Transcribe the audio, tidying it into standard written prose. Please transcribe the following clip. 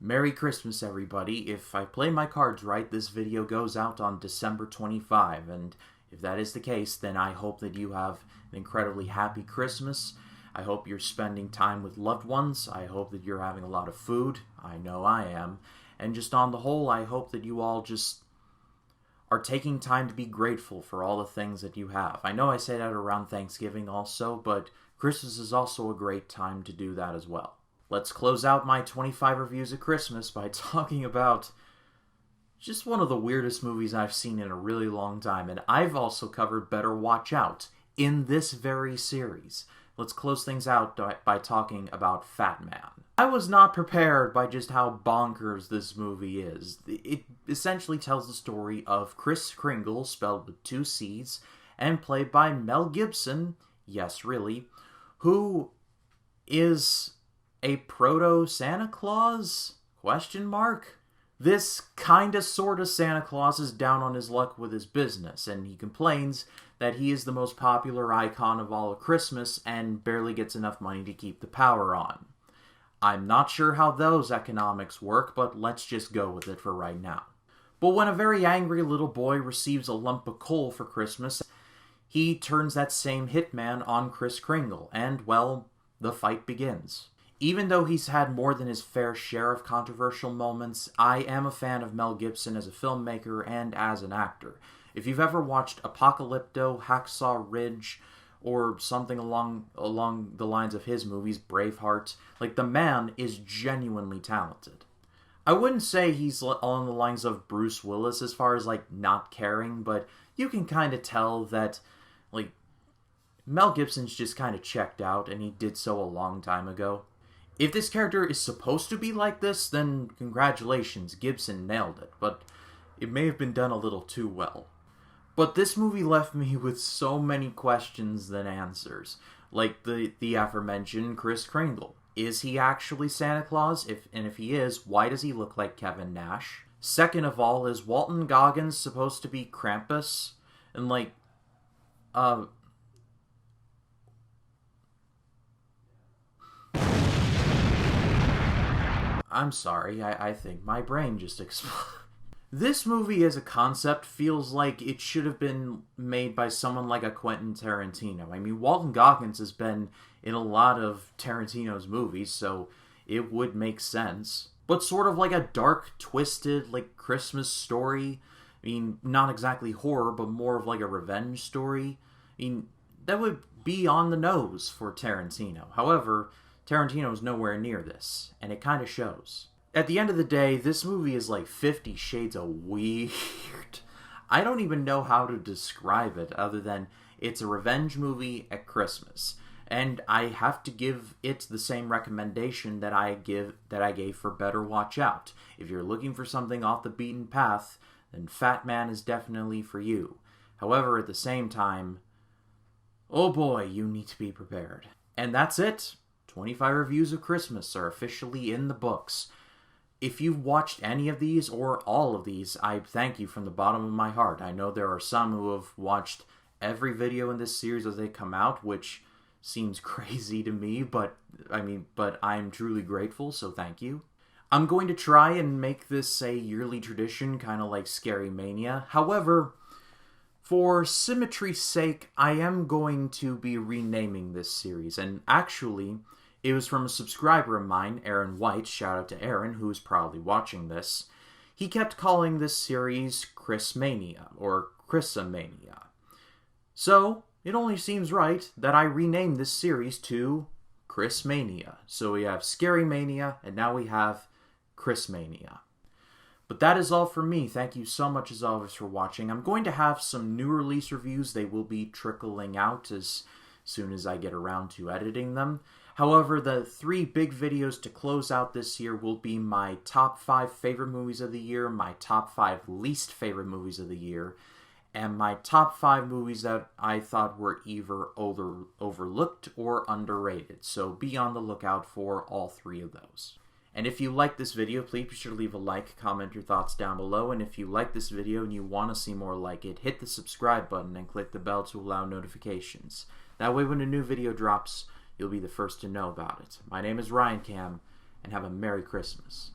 Merry Christmas, everybody. If I play my cards right, this video goes out on December 25, and if that is the case, then I hope that you have an incredibly happy Christmas. I hope you're spending time with loved ones. I hope that you're having a lot of food. I know I am. And just on the whole, I hope that you all just are taking time to be grateful for all the things that you have. I know I say that around Thanksgiving also, but Christmas is also a great time to do that as well. Let's close out my 25 reviews of Christmas by talking about just one of the weirdest movies I've seen in a really long time, and I've also covered Better Watch Out in this very series. Let's close things out by talking about Fatman. I was not prepared by just how bonkers this movie is. It essentially tells the story of Kris Kringle, spelled with 2 C's, and played by Mel Gibson, yes really, who is a proto-Santa Claus? Question mark? This kinda sorta Santa Claus is down on his luck with his business, and he complains that he is the most popular icon of all of Christmas and barely gets enough money to keep the power on. I'm not sure how those economics work, but let's just go with it for right now. But when a very angry little boy receives a lump of coal for Christmas, he turns that same hitman on Kris Kringle, and, well, the fight begins. Even though he's had more than his fair share of controversial moments, I am a fan of Mel Gibson as a filmmaker and as an actor. If you've ever watched Apocalypto, Hacksaw Ridge, or something along the lines of his movies, Braveheart, the man is genuinely talented. I wouldn't say he's along the lines of Bruce Willis as far as, not caring, but you can kind of tell that, Mel Gibson's just kind of checked out, and he did so a long time ago. If this character is supposed to be like this, then congratulations, Gibson nailed it, but it may have been done a little too well. But this movie left me with so many questions than answers, like the aforementioned Kris Kringle. Is he actually Santa Claus? If he is, why does he look like Kevin Nash? Second of all, is Walton Goggins supposed to be Krampus? And I'm sorry, I think my brain just exploded. This movie as a concept feels like it should have been made by someone like a Quentin Tarantino. I mean, Walton Goggins has been in a lot of Tarantino's movies, so it would make sense. But sort of like a dark, twisted, Christmas story. I mean, not exactly horror, but more of a revenge story. I mean, that would be on the nose for Tarantino. However, Tarantino's nowhere near this, and it kind of shows. At the end of the day, this movie is 50 Shades of weird. I don't even know how to describe it other than it's a revenge movie at Christmas. And I have to give it the same recommendation that I gave for Better Watch Out. If you're looking for something off the beaten path, then Fatman is definitely for you. However, at the same time, oh boy, you need to be prepared. And that's it. 25 reviews of Christmas are officially in the books. If you've watched any of these or all of these, I thank you from the bottom of my heart. I know there are some who have watched every video in this series as they come out, which seems crazy to me, but I'm truly grateful, so thank you. I'm going to try and make this a yearly tradition, kind of like Scary Mania. However, for symmetry's sake, I am going to be renaming this series, and actually, it was from a subscriber of mine, Aaron White, shout out to Aaron, who's probably watching this. He kept calling this series Chrismania, or Chrisamania. So, it only seems right that I rename this series to Chrismania. So we have Scary Mania, and now we have Chrismania. But that is all for me. Thank you so much as always for watching. I'm going to have some new release reviews. They will be trickling out as soon as I get around to editing them. However, the 3 big videos to close out this year will be my top 5 favorite movies of the year, my top 5 least favorite movies of the year, and my top 5 movies that I thought were either overlooked or underrated. So be on the lookout for all 3 of those. And if you like this video, please be sure to leave a like, comment your thoughts down below, and if you like this video and you want to see more like it, hit the subscribe button and click the bell to allow notifications. That way when a new video drops, you'll be the first to know about it. My name is Ryan Cam, and have a Merry Christmas.